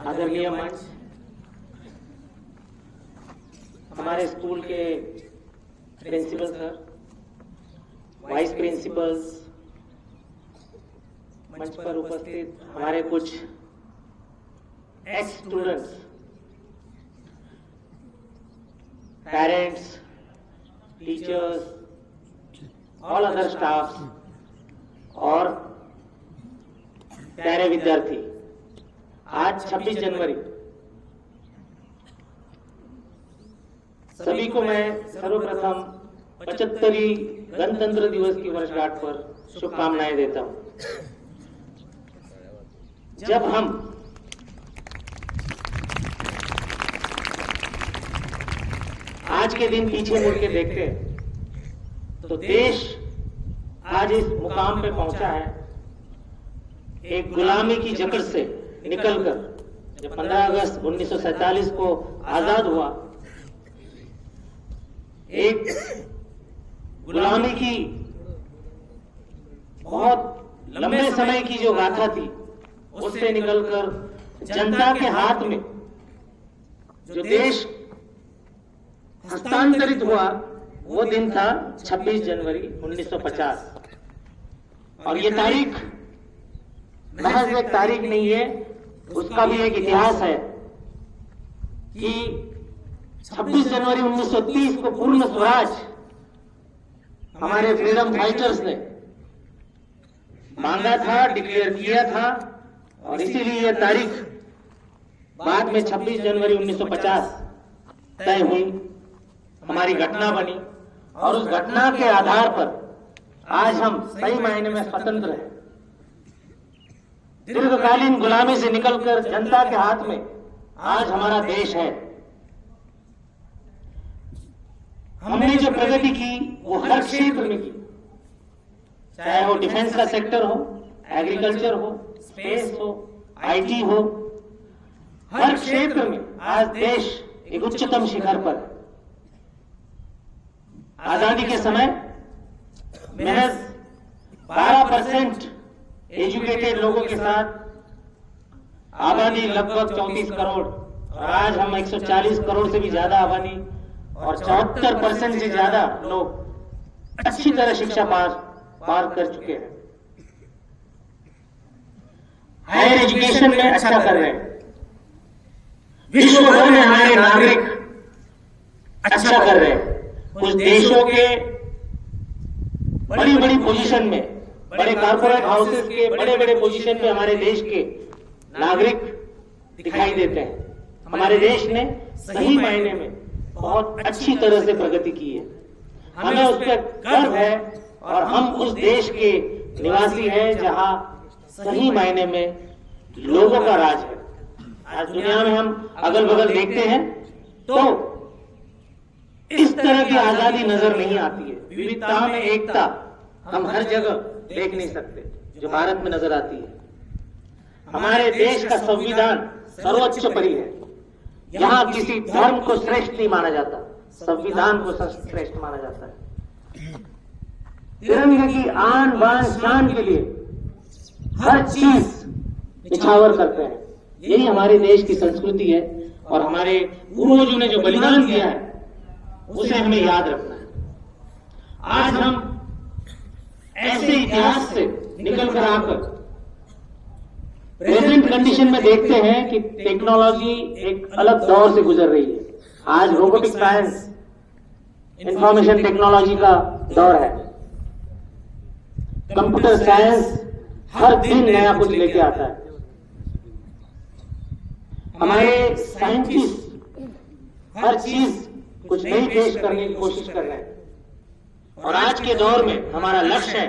आदरणीय मंच, हमारे स्कूल के प्रिंसिपल सर, वाइस प्रिंसिपल्स, मंच पर उपस्थित हमारे कुछ x students, parents, teachers, all other staffs और प्यारे विद्यार्थी, आज 26 जनवरी, सभी को मैं सर्वप्रथम 75वीं गणतंत्र दिवस की वर्षगांठ पर शुभकामनाएं देता हूं। जब हम आज के दिन पीछे मुड़ के देखते हैं तो देश आज इस मुकाम पे पहुंचा है, एक गुलामी की जकड़ से निकलकर जब 15 अगस्त 1947 को आजाद हुआ, एक गुलामी की बहुत लंबे समय की जो गाथा थी उससे निकलकर जनता के हाथ में जो देश हस्तांतरित हुआ वो दिन था 26 जनवरी 1950। और ये तारीख महज एक तारीख नहीं है, उसका भी एक इतिहास है कि 26 जनवरी 1930 को पूर्ण स्वराज हमारे फ्रीडम फाइटर्स ने मांगा था, डिक्लेयर किया था, और इसीलिए यह तारीख बाद में 26 जनवरी 1950 तय हुई, हमारी घटना बनी। और उस घटना के आधार पर आज हम सही मायने में स्वतंत्र हैं। दीर्घकालीन गुलामी से निकलकर जनता के हाथ में आज हमारा देश है। हमने जो प्रगति की वो हर क्षेत्र में की, चाहे वो डिफेंस का सेक्टर हो, एग्रीकल्चर हो, स्पेस हो, आईटी हो, हर क्षेत्र में आज देश एक उच्चतम शिखर पर है। आजादी के समय महज 12% एजुकेटेड लोगों के साथ आबादी लगभग 34 करोड़, और आज हम 140 करोड़ से भी ज्यादा आबादी और 74% से ज्यादा लोग अच्छी तरह शिक्षा पार कर चुके हैं, हायर एजुकेशन में अच्छा कर रहे हैं, विश्व भर में हमारे नागरिक अच्छा कर रहे हैं। कुछ देशों के बड़ी बड़ी पोजीशन में, बड़े कॉर्पोरेट हाउसेस के बड़े बड़े पोजीशन पे हमारे देश के नागरिक दिखाई देते हैं। हमारे देश ने सही मायने में बहुत अच्छी तरह से प्रगति की है, हमें उस पर गर्व है, और हम उस देश के निवासी हैं जहां सही मायने में लोगों का राज है। आज दुनिया में हम अगल बगल देखते हैं तो इस तरह की आजादी नजर नहीं आती है। विविधता में एकता हम हर जगह देख नहीं सकते जो भारत में नजर आती है। हमारे देश का संविधान सर्वोच्च परी है, यहां किसी धर्म को श्रेष्ठ नहीं माना जाता, संविधान को श्रेष्ठ माना जाता है। तिरंगे की आन बान शान के लिए हर चीज निछावर करते हैं, यही हमारे देश की संस्कृति है। और हमारे पूर्वजों ने जो बलिदान दिया है उसे हमें याद रखना है। आज हम ऐसे इतिहास से निकल कर आकर प्रेजेंट कंडीशन में देखते हैं कि टेक्नोलॉजी एक अलग दौर से गुजर रही है। आज रोबोटिक साइंस, इंफॉर्मेशन टेक्नोलॉजी का दौर है। कंप्यूटर साइंस हर दिन नया कुछ लेके आता है। हमारे साइंटिस्ट हर चीज कुछ नई पेश करने की कोशिश कर रहे हैं, और आज के दौर में हमारा लक्ष्य है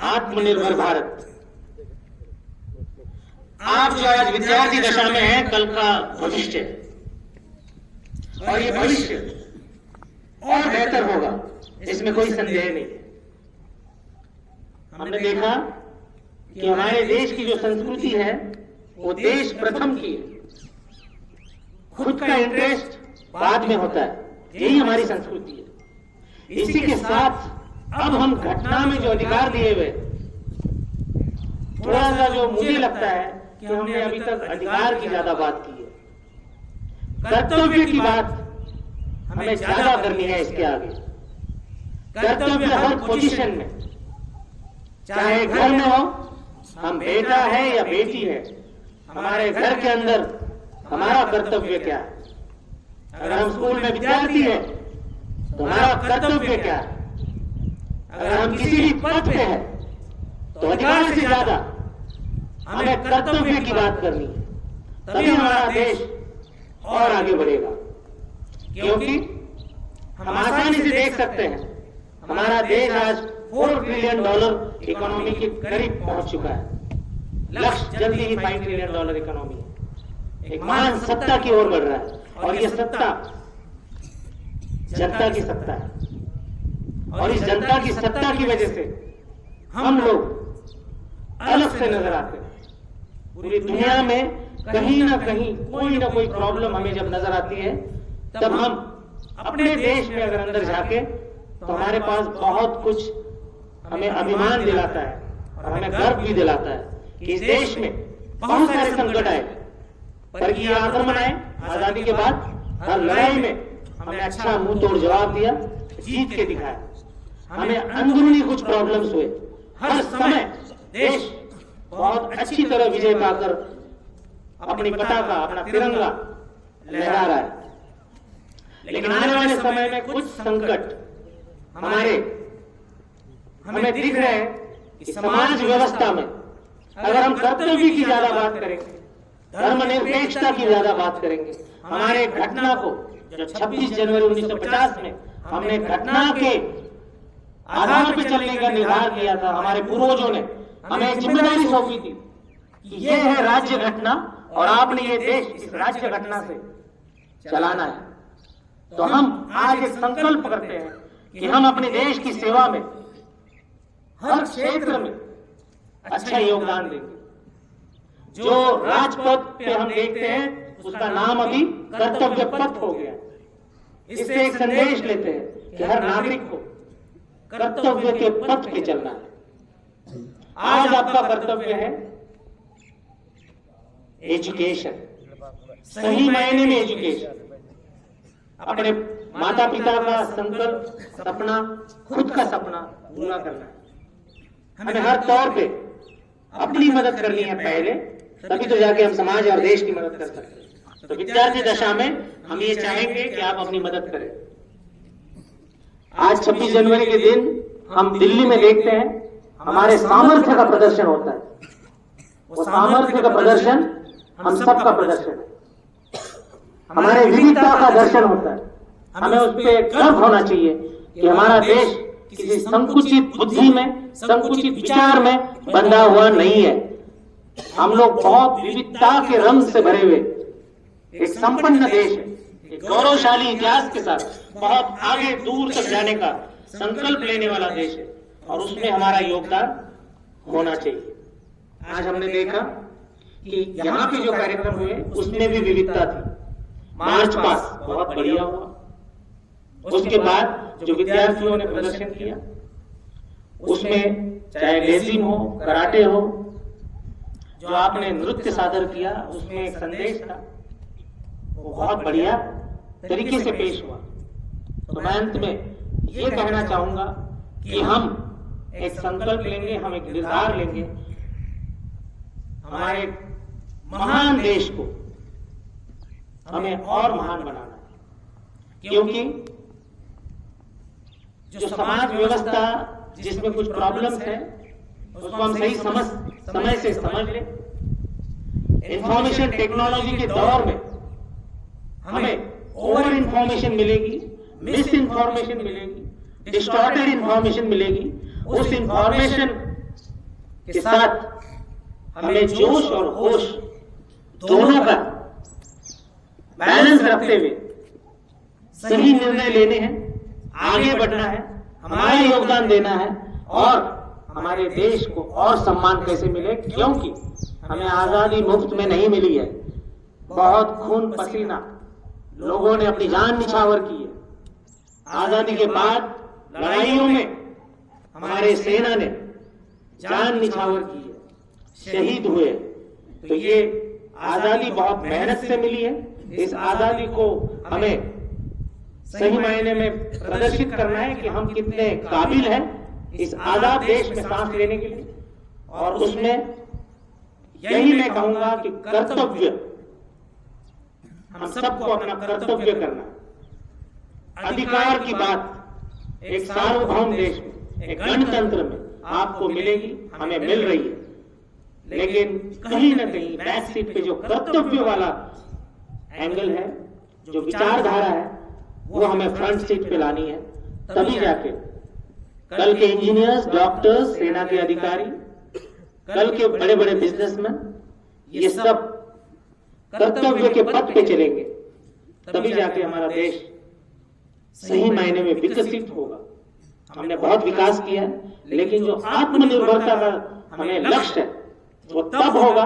आत्मनिर्भर भारत। आप जो आज विद्यार्थी दशा में हैं, कल का भविष्य, और ये भविष्य और बेहतर होगा, इसमें कोई संदेह नहीं। हमने देखा कि हमारे देश की जो संस्कृति है वो देश प्रथम की है, खुद का इंटरेस्ट बाद में होता है, यही हमारी संस्कृति है। इसी के साथ अब हम घटना में जो अधिकार दिए हुए, थोड़ा सा जो मुझे लगता है कि हमने अभी तक अधिकार की ज्यादा बात की है, कर्तव्य की बात हमें ज्यादा करनी है। इसके आगे कर्तव्य हर पोजीशन में, चाहे घर में हो, हम बेटा है या बेटी है, हमारे घर के अंदर हमारा कर्तव्य क्या है। अगर हम स्कूल में विद्यार्थी हैं तो हमारा कर्तव्य क्या है। अगर हम किसी भी पद पे हैं तो अधिकार से ज्यादा हमें कर्तव्य की बात करनी है, तभी हमारा देश और आगे बढ़ेगा। क्योंकि हम आसानी से देख सकते हैं हमारा देश आज $4 ट्रिलियन इकोनॉमी के करीब पहुंच चुका है। लक्ष्य जल्दी ही $5 ट्रिलियन इकोनॉमी है। एक महान सत्ता की ओर बढ़ रहा है और यह सत्ता जनता की सत्ता है। और इस जनता की सत्ता की वजह से हम लोग अलग से नजर आते हैं। पूरी दुनिया में कहीं ना कहीं कोई ना कोई प्रॉब्लम हमें जब नजर आती है, तब हम अपने देश में अगर अंदर जाके तो हमारे पास बहुत कुछ हमें अभिमान दिलाता है और हमें गर्व भी दिलाता है कि इस देश में बहुत सारे संकट आए, परकीय आक्रमण आए, आजादी के बाद हर लड़ाई में हमने अच्छा मुंह तोड़ जवाब दिया, जीत के दिखाया। हमें अंदरूनी कुछ प्रॉब्लम्स हुए, हर समय देश बहुत अच्छी तरह विजय पाकर अपनी पताका, अपना तिरंगा लहरा रहा है। लेकिन आने वाले समय में कुछ संकट हमें दिख रहे हैं कि समाज व्यवस्था में अगर हम कर्तव्य की ज्यादा बात करेंगे, धर्मनिरपेक्षता की ज्यादा बात करेंगे, हमारे घटना को जो 26 जनवरी 1950 में हमने घटना के आधार पर चलने का निर्धार किया था, हमारे पूर्वजों ने हमें एक जिम्मेदारी सौंपी थी कि ये है राज्य घटना और आपने ये देश इस राज्य घटना से चलाना है। तो हम आज एक संकल्प करते हैं कि हम अपने देश की सेवा में हर क्षेत्र में अच्छा योगदान देंगे। जो राजपथ पे हम देखते हैं उसका नाम अभी कर्तव्य पथ हो गया। इससे एक संदेश लेते हैं कि हर नागरिक को कर्तव्य के पथ पे चलना है। आज आपका कर्तव्य है एजुकेशन, सही मायने में एजुकेशन। अपने माता पिता का संकल्प, सपना, खुद का सपना पूरा करना है। हमें हर तौर पे अपनी मदद करनी है पहले, तभी तो जाके हम समाज और देश की मदद कर सकते हैं। तो विद्यार्थी दशा में हम ये चाहेंगे कि आप अपनी मदद करें। आज 26 जनवरी के दिन हम दिल्ली में देखते हैं हमारे सामर्थ्य का प्रदर्शन होता है। वो सामर्थ्य का प्रदर्शन हम सबका प्रदर्शन है, हमारे विविधता का दर्शन होता है। हमें उस पर गर्व होना चाहिए कि हमारा देश किसी संकुचित बुद्धि में, संकुचित विचार में बंधा हुआ नहीं है। हम लोग बहुत विविधता के रंग से भरे हुए एक संपन्न देश है, एक गौरवशाली इतिहास के साथ बहुत आगे दूर तक जाने का संकल्प लेने वाला देश है और उसमें हमारा योगदान होना चाहिए। आज हमने देखा कि यहाँ पे जो कार्यक्रम हुए उसमें भी विविधता थी। मार्च पास्ट बहुत बढ़िया हुआ। उसके बाद जो विद्यार्थियों ने प्रदर्शन किया उसमें चाहे लेजिम हो, कराटे हो, जो आपने नृत्य सादर किया उसमें एक संदेश था, वो बहुत बढ़िया तरीके से पेश हुआ। तो मैं अंत में ये कहना चाहूंगा कि हम एक संकल्प लेंगे, हम एक निर्धार लेंगे, हमारे महान देश को हमें और महान बनाना है। क्योंकि जो समाज व्यवस्था जिसमें कुछ प्रॉब्लम्स है उसको हम सही समय से समझ लें। इंफॉर्मेशन टेक्नोलॉजी के दौर में हमें ओवर इंफॉर्मेशन मिलेगी, मिस इंफॉर्मेशन मिलेगी, डिस्टॉर्टेड इंफॉर्मेशन मिलेगी। उस इंफॉर्मेशन के साथ हमें जोश और होश दोनों का बैलेंस रखते हुए सही निर्णय लेने हैं, आगे बढ़ना है, हमारा योगदान देना है और हमारे देश को और सम्मान कैसे मिले, क्योंकि हमें आजादी मुफ्त में नहीं मिली है। बहुत खून पसीना लोगों ने अपनी जान निछावर की है। आजादी के बाद लड़ाइयों में हमारे सेना ने जान निछावर की है, शहीद हुए। तो ये आजादी बहुत मेहनत से मिली है। इस आजादी को हमें सही मायने में प्रदर्शित करना है कि हम कितने काबिल हैं इस आजाद देश में सांस लेने के लिए। और उसमें यही मैं कहूंगा कि कर्तव्य, हम सबको अपना कर्तव्य करना। अधिकार की बात एक सार्वभौम देश में, एक गणतंत्र में आपको मिलेगी, हमें मिल रही है, लेकिन कहीं ना कहीं बैक सीट पे जो कर्तव्य वाला एंगल है, जो विचारधारा है, वो हमें फ्रंट सीट पे लानी है। तभी जाके कल के इंजीनियर्स, डॉक्टर्स, सेना के अधिकारी, कल के बड़े बड़े बिजनेसमैन, ये सब कर्तव्य के पथ पे चलेंगे। तभी जाके हमारा देश सही मायने में विकसित होगा। हमने बहुत विकास किया है, लेकिन जो आत्मनिर्भरता का हमें लक्ष्य है वो तब होगा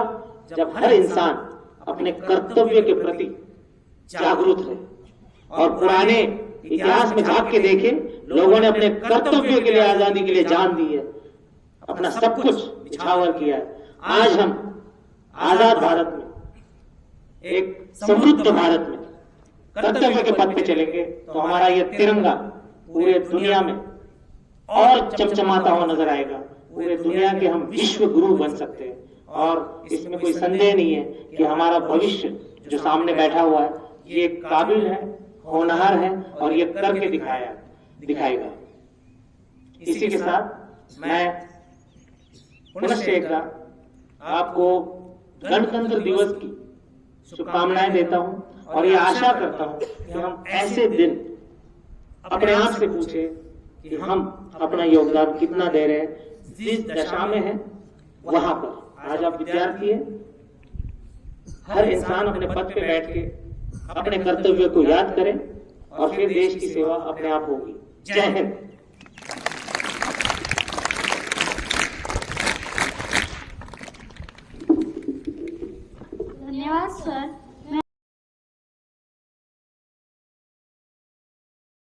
जब हर इंसान अपने कर्तव्य के प्रति जागरूक रहे। और पुराने इतिहास में झांक के देखे, लोगों ने अपने कर्तव्य के लिए, आजादी के लिए जान दी है, अपना सब कुछ निछावर किया है। आज हम आजाद भारत में, एक समृद्ध भारत में कर्तव्य के पथ पे चलेंगे तो हमारा ये तिरंगा पूरे दुनिया में और चमचमाता हुआ नजर आएगा। पूरे दुनिया के हम विश्व गुरु बन सकते हैं। और इसमें कोई संदेह नहीं है कि हमारा भविष्य जो सामने बैठा हुआ है, ये काबिल है, होनहार है और ये करके दिखाएगा। इसी के साथ मैं पुनः एक बार आपको गणतंत्र दिवस की शुभकामनाएं देता हूं और ये आशा करता हूं कि हम ऐसे दिन अपने आप से पूछे कि हम अपना योगदान कितना दे रहे हैं। जिस दशा में है वहां पर आज आप विद्यार्थी हैं, हर इंसान अपने पद पे बैठ के अपने कर्तव्य को याद करें और फिर देश की सेवा अपने आप होगी। जय हिंद। धन्यवाद सर।